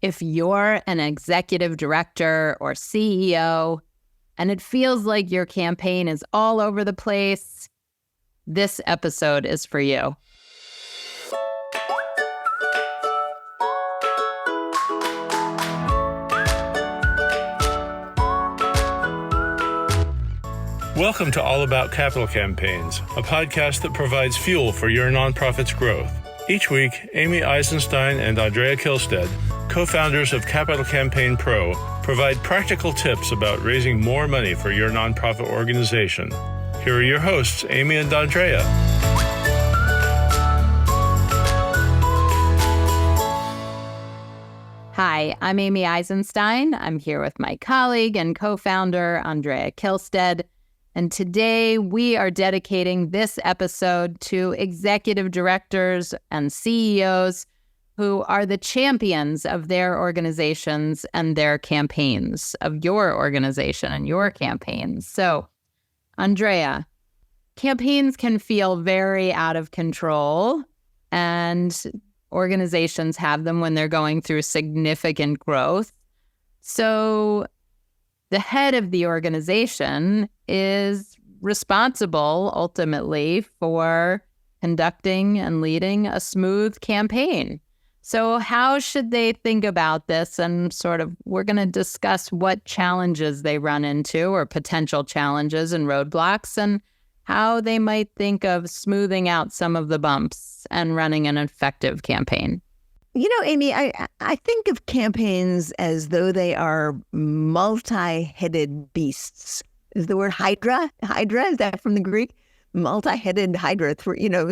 If you're an executive director or CEO and it feels like your campaign is all over the place, this episode is for you. Welcome to All About Capital Campaigns, a podcast that provides fuel for your nonprofit's growth. Each week, Amy Eisenstein and Andrea Kihlstedt, co-founders of Capital Campaign Pro, provide practical tips about raising more money for your nonprofit organization. Here are your hosts, Amy and Andrea. Hi, I'm Amy Eisenstein. I'm here with my colleague and co-founder, Andrea Kihlstedt. And today we are dedicating this episode to executive directors and CEOs who are the champions of their organizations and their campaigns, of your organization and your campaigns. So, Andrea, campaigns can feel very out of control, and organizations have them when they're going through significant growth. So the head of the organization is responsible ultimately for conducting and leading a smooth campaign. So how should they think about this? And we're going to discuss what challenges they run into or potential challenges and roadblocks, and how they might think of smoothing out some of the bumps and running an effective campaign. You know, Amy, I think of campaigns as though they are multi-headed beasts. Is the word hydra? Hydra, is that from the Greek? Multi-headed hydra,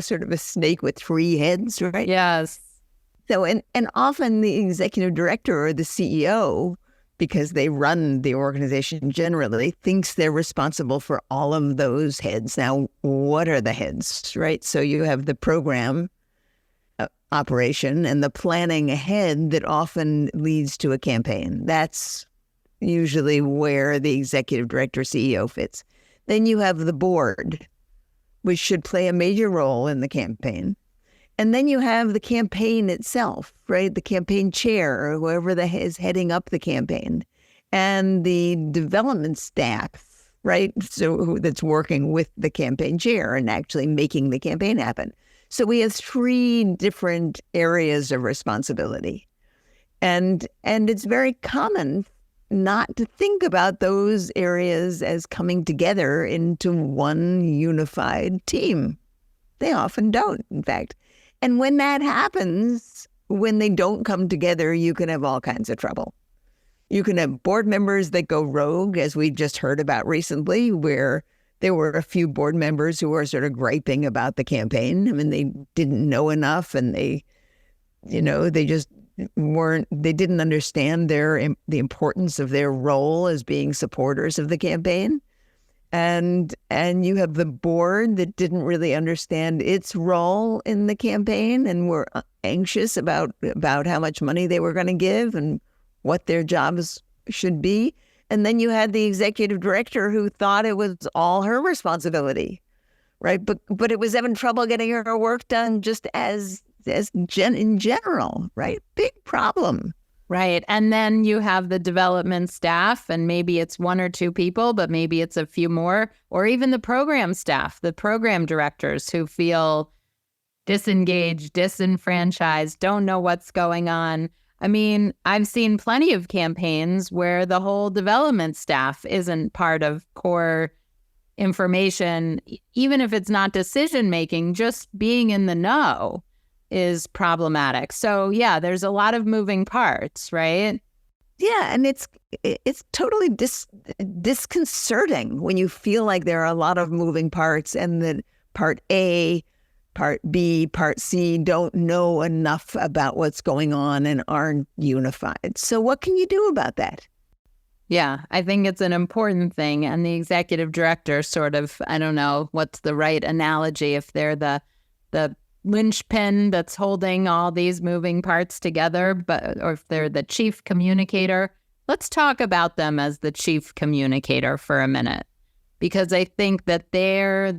sort of a snake with three heads, right? Yes. So, and often the executive director or the CEO, because they run the organization generally, thinks they're responsible for all of those heads. Now, what are the heads, right? So you have the program operation and the planning ahead that often leads to a campaign. That's usually where the executive director CEO fits. Then you have the board, which should play a major role in the campaign. And then you have the campaign itself, right? The campaign chair or whoever is heading up the campaign, and the development staff, right? So that's working with the campaign chair and actually making the campaign happen. So we have three different areas of responsibility. And it's very common not to think about those areas as coming together into one unified team. They often don't, in fact. And when that happens, when they don't come together, you can have all kinds of trouble. You can have board members that go rogue, as we just heard about recently, where there were a few board members who were sort of griping about the campaign. I mean, they didn't know enough, and they just they didn't understand the importance of their role as being supporters of the campaign. And you have the board that didn't really understand its role in the campaign and were anxious about how much money they were going to give and what their jobs should be. And then you had the executive director who thought it was all her responsibility, right? But it was having trouble getting her work done just in general, right? Big problem. Right. And then you have the development staff, and maybe it's one or two people, but maybe it's a few more, or even the program staff, the program directors who feel disengaged, disenfranchised, don't know what's going on. I mean, I've seen plenty of campaigns where the whole development staff isn't part of core information, even if it's not decision-making, just being in the know is problematic. So yeah, there's a lot of moving parts, right? Yeah, and it's totally disconcerting when you feel like there are a lot of moving parts and that part A, part B, part C don't know enough about what's going on and aren't unified. So what can you do about that? Yeah, I think it's an important thing. And the executive director I don't know what's the right analogy, if they're the linchpin that's holding all these moving parts together, or if they're the chief communicator. Let's talk about them as the chief communicator for a minute, because I think that they're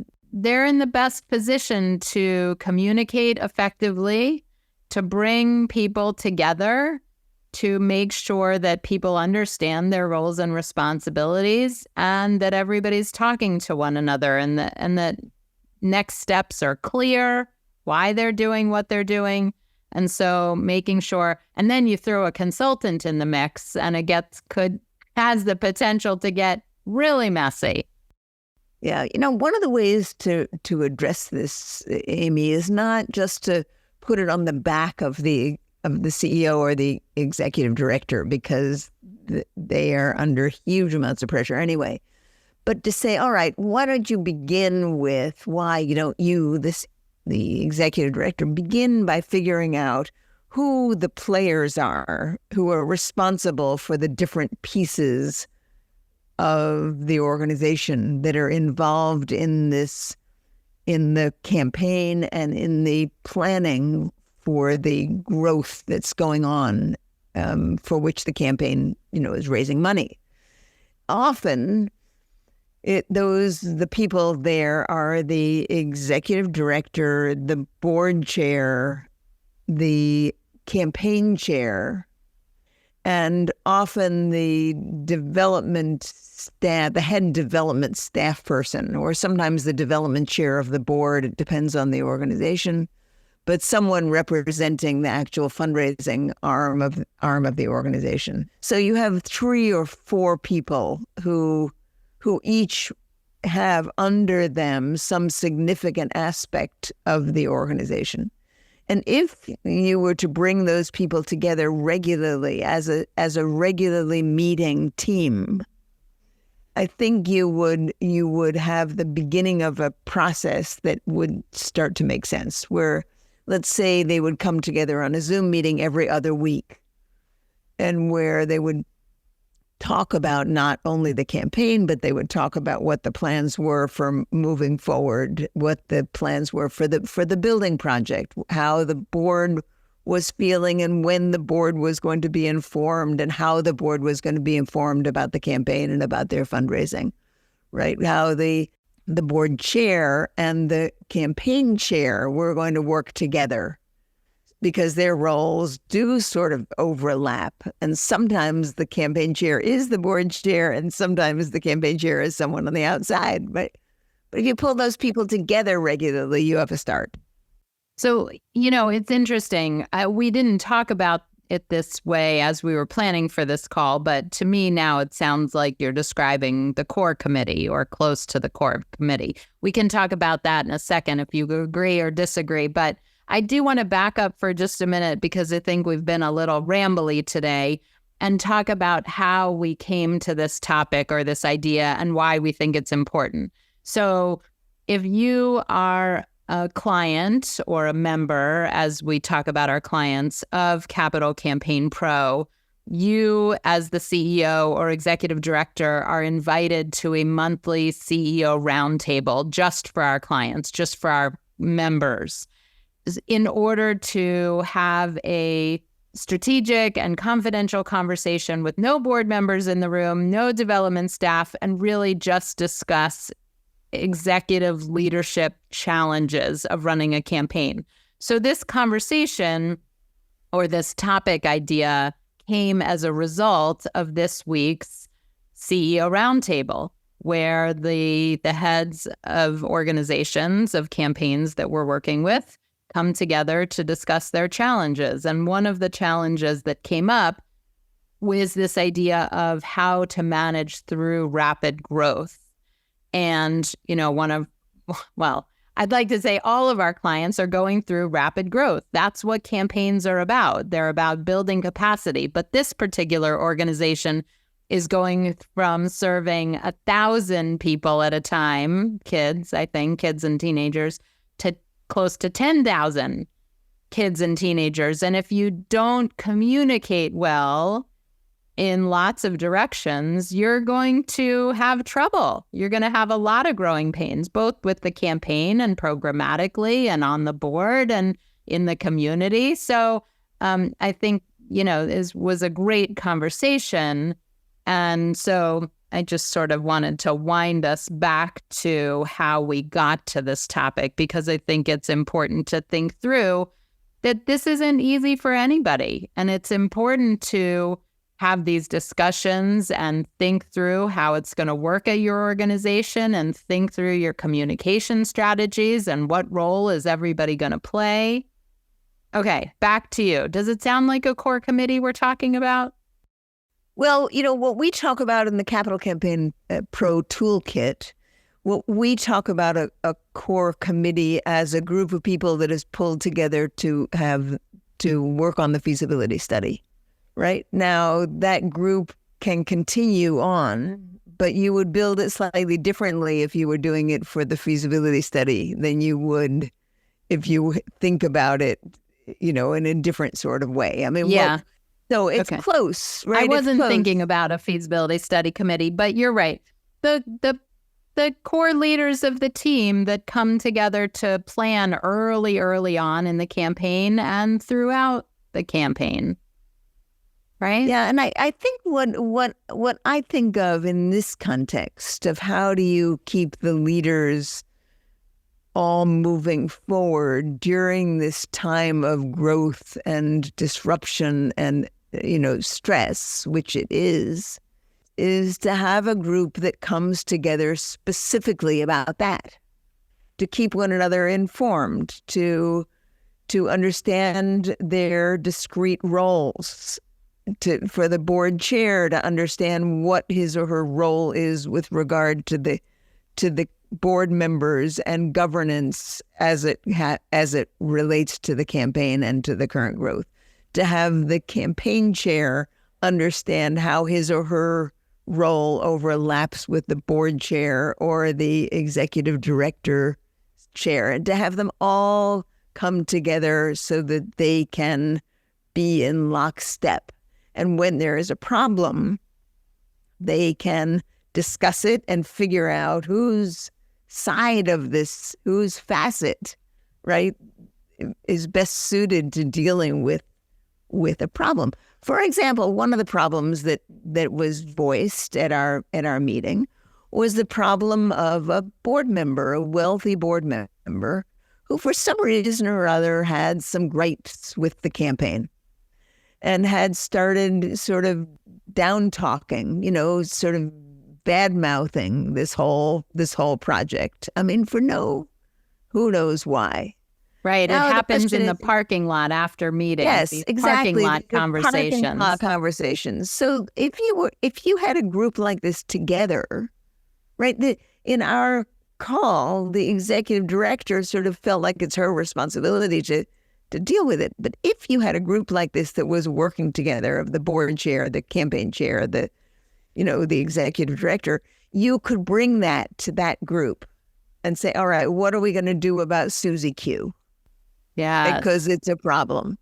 in the best position to communicate effectively, to bring people together, to make sure that people understand their roles and responsibilities and that everybody's talking to one another and that next steps are clear, why they're doing what they're doing. And so making sure, and then you throw a consultant in the mix and it has the potential to get really messy. Yeah, one of the ways to address this, Amy, is not just to put it on the back of the CEO or the executive director, because they are under huge amounts of pressure anyway, but to say, all right, why don't you begin with why the executive director, begin by figuring out who the players are who are responsible for the different pieces of the organization that are involved in the campaign and in the planning for the growth that's going on, for which the campaign, is raising money. Often, the people there are the executive director, the board chair, the campaign chair, and often the development staff, the head development staff person, or sometimes the development chair of the board. It depends on the organization, but someone representing the actual fundraising arm of the organization. So you have 3 or 4 people who each have under them some significant aspect of the organization. And if you were to bring those people together regularly as a regularly meeting team, I think you would have the beginning of a process that would start to make sense, where, let's say, they would come together on a Zoom meeting every other week, and where they would talk about not only the campaign, but they would talk about what the plans were for moving forward, what the plans were for the building project, how the board was feeling, and when the board was going to be informed, and how the board was going to be informed about the campaign and about their fundraising, right? How the board chair and the campaign chair were going to work together, because their roles do sort of overlap. And sometimes the campaign chair is the board chair, and sometimes the campaign chair is someone on the outside. But if you pull those people together regularly, you have a start. So, it's interesting. We didn't talk about it this way as we were planning for this call, but to me now it sounds like you're describing the core committee or close to the core committee. We can talk about that in a second if you agree or disagree, but I do want to back up for just a minute, because I think we've been a little rambly today, and talk about how we came to this topic or this idea and why we think it's important. So if you are a client or a member, as we talk about our clients, of Capital Campaign Pro, you as the CEO or executive director are invited to a monthly CEO roundtable just for our clients, just for our members, in order to have a strategic and confidential conversation with no board members in the room, no development staff, and really just discuss executive leadership challenges of running a campaign. So this conversation or this topic idea came as a result of this week's CEO Roundtable, where the heads of organizations, of campaigns that we're working with, come together to discuss their challenges. And one of the challenges that came up was this idea of how to manage through rapid growth. And, I'd like to say all of our clients are going through rapid growth. That's what campaigns are about. They're about building capacity. But this particular organization is going from serving 1,000 people at a time, kids and teenagers, to close to 10,000 kids and teenagers. And if you don't communicate well in lots of directions, you're going to have trouble. You're going to have a lot of growing pains, both with the campaign and programmatically and on the board and in the community. So I think, it was a great conversation. And so I just sort of wanted to wind us back to how we got to this topic, because I think it's important to think through that this isn't easy for anybody. And it's important to have these discussions and think through how it's going to work at your organization and think through your communication strategies and what role is everybody going to play. Okay, back to you. Does it sound like a core committee we're talking about? Well, what we talk about in the Capital Campaign Pro Toolkit, what we talk about a core committee as a group of people that is pulled together to work on the feasibility study. Right now, that group can continue on, but you would build it slightly differently if you were doing it for the feasibility study than you would if you think about it, in a different sort of way. I mean, yeah. So it's close, right? I wasn't thinking about a feasibility study committee, but you're right. The core leaders of the team that come together to plan early on in the campaign and throughout the campaign. Right? Yeah, and I think what I think of in this context of how do you keep the leaders all moving forward during this time of growth and disruption and stress, which it is to have a group that comes together specifically about that, to keep one another informed, to understand their discrete roles. For the board chair to understand what his or her role is with regard to the board members and governance as it relates to the campaign and to the current growth. To have the campaign chair understand how his or her role overlaps with the board chair or the executive director chair, and to have them all come together so that they can be in lockstep. And when there is a problem, they can discuss it and figure out whose side of this, whose facet, right, is best suited to dealing with a problem. For example, one of the problems that was voiced at our meeting was the problem of a board member, a wealthy board member, who for some reason or other had some gripes with the campaign and had started sort of down-talking, sort of bad-mouthing this whole project. I mean, who knows why. Right. Now, it happens in the parking lot after meetings. Yes, these exactly. Parking lot conversations. Parking lot conversations. So if you had a group like this together, right, in our call, the executive director sort of felt like it's her responsibility to deal with it. But if you had a group like this that was working together, of the board chair, the campaign chair, the executive director, you could bring that to that group and say, all right, what are we going to do about Susie Q? Yeah. Because it's a problem.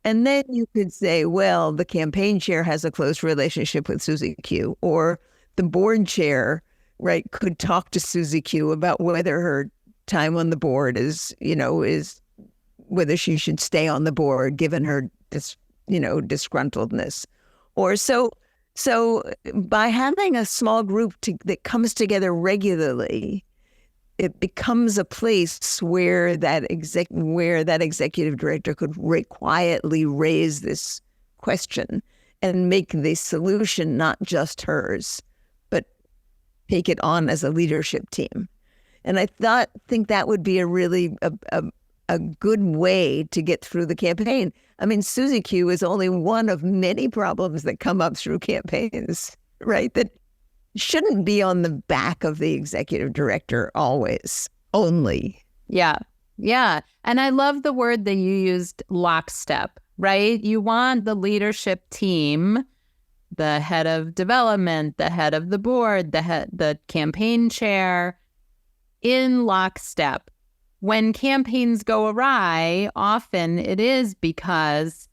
And then you could say, well, the campaign chair has a close relationship with Susie Q, or the board chair, right, could talk to Susie Q about whether her time on the board is whether she should stay on the board given her disgruntledness. Or so by having a small group that comes together regularly, it becomes a place where that executive director could quietly raise this question and make the solution not just hers, but take it on as a leadership team. And I think that would be a really a good way to get through the campaign. I mean, Susie Q is only one of many problems that come up through campaigns, right? That shouldn't be on the back of the executive director always, only. Yeah. Yeah. And I love the word that you used, lockstep, right? You want the leadership team, the head of development, the head of the board, the campaign chair, in lockstep. When campaigns go awry, often it is because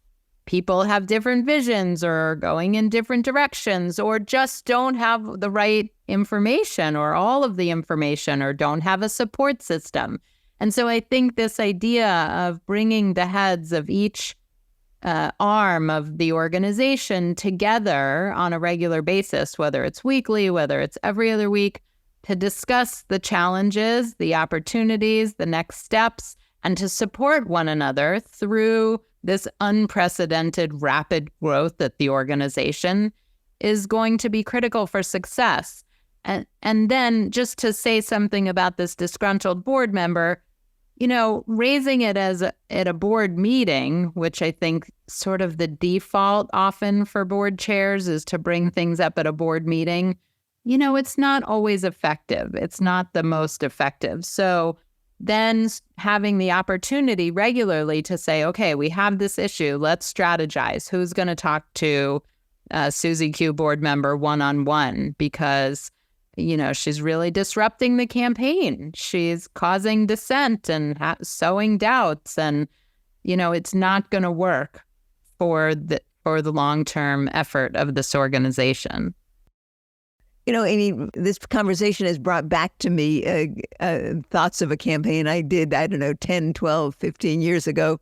people have different visions or are going in different directions or just don't have the right information or all of the information or don't have a support system. And so I think this idea of bringing the heads of each arm of the organization together on a regular basis, whether it's weekly, whether it's every other week, to discuss the challenges, the opportunities, the next steps, and to support one another through this unprecedented rapid growth at the organization is going to be critical for success. And then just to say something about this disgruntled board member, raising it at a board meeting, which I think sort of the default often for board chairs is to bring things up at a board meeting, it's not always effective. It's not the most effective. So then having the opportunity regularly to say, okay, we have this issue, let's strategize. Who's going to talk to Susie Q board member one-on-one? Because, she's really disrupting the campaign. She's causing dissent and sowing doubts. And, it's not going to work for the long-term effort of this organization. Amy, this conversation has brought back to me thoughts of a campaign I did, 10, 12, 15 years ago,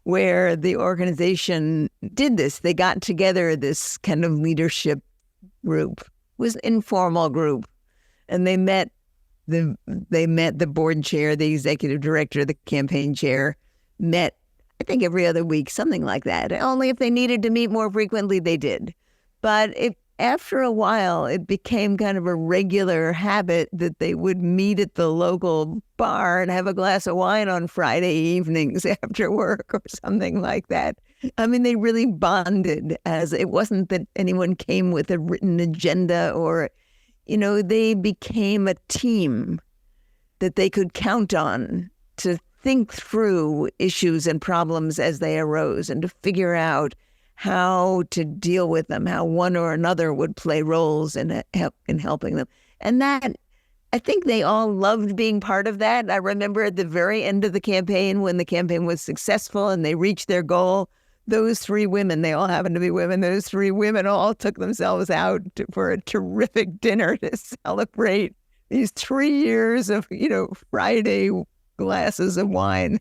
where the organization did this. They got together this kind of leadership group. It was an informal group. And they met the board chair, the executive director, the campaign chair, met, I think, every other week, something like that. Only if they needed to meet more frequently, they did. But after a while, it became kind of a regular habit that they would meet at the local bar and have a glass of wine on Friday evenings after work or something like that. I mean, they really bonded, as it wasn't that anyone came with a written agenda or, they became a team that they could count on to think through issues and problems as they arose and to figure out how to deal with them, how one or another would play roles in helping them. And that, I think they all loved being part of that. I remember at the very end of the campaign, when the campaign was successful and they reached their goal, those three women, they all happened to be women, those three women all took themselves out for a terrific dinner to celebrate these 3 years of, Friday glasses of wine.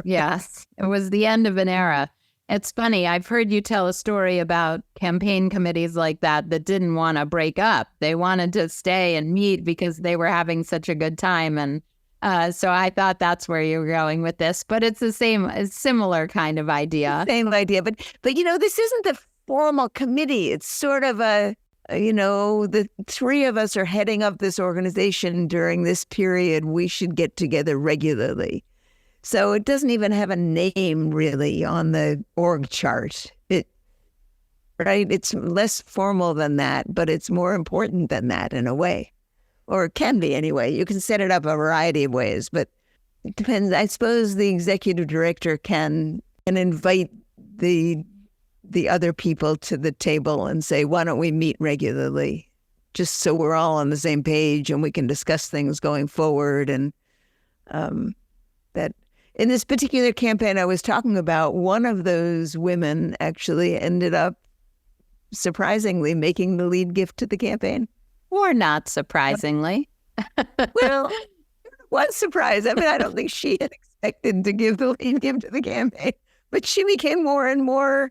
Yes, it was the end of an era. It's funny, I've heard you tell a story about campaign committees like that didn't want to break up. They wanted to stay and meet because they were having such a good time. And so I thought that's where you were going with this. But it's a similar kind of idea. Same idea. But this isn't a formal committee. It's sort of the three of us are heading up this organization during this period. We should get together regularly. So it doesn't even have a name really on the org chart. It's less formal than that, but it's more important than that in a way, or it can be anyway. You can set it up a variety of ways, but it depends. I suppose the executive director can invite the other people to the table and say, why don't we meet regularly, just so we're all on the same page and we can discuss things going forward. And that. In this particular campaign I was talking about, one of those women actually ended up surprisingly making the lead gift to the campaign. Or not surprisingly. Well, one surprise. I mean, I don't think she had expected to give the lead gift to the campaign, but she became more and more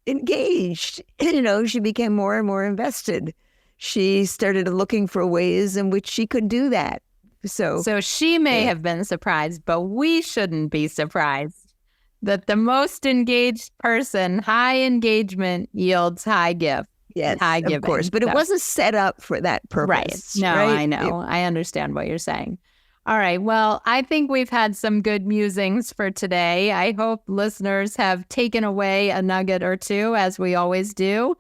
engaged. She became more and more invested. She started looking for ways in which she could do that. So she may have been surprised, but we shouldn't be surprised that the most engaged person, high engagement yields high gift. Yes, high of giving. Course, but it wasn't set up for that purpose. Right. No, right? I know. I understand what you're saying. All right. Well, I think we've had some good musings for today. I hope listeners have taken away a nugget or two, as we always do.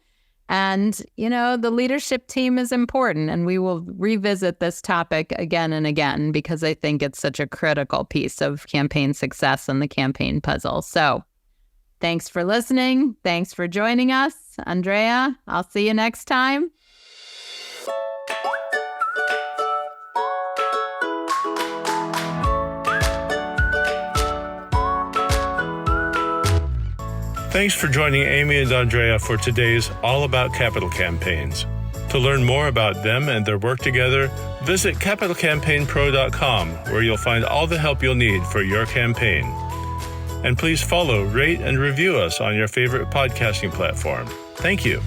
And, the leadership team is important, and we will revisit this topic again and again because I think it's such a critical piece of campaign success and the campaign puzzle. So thanks for listening. Thanks for joining us. Andrea, I'll see you next time. Thanks for joining Amy and Andrea for today's All About Capital Campaigns. To learn more about them and their work together, visit capitalcampaignpro.com, where you'll find all the help you'll need for your campaign. And please follow, rate, and review us on your favorite podcasting platform. Thank you.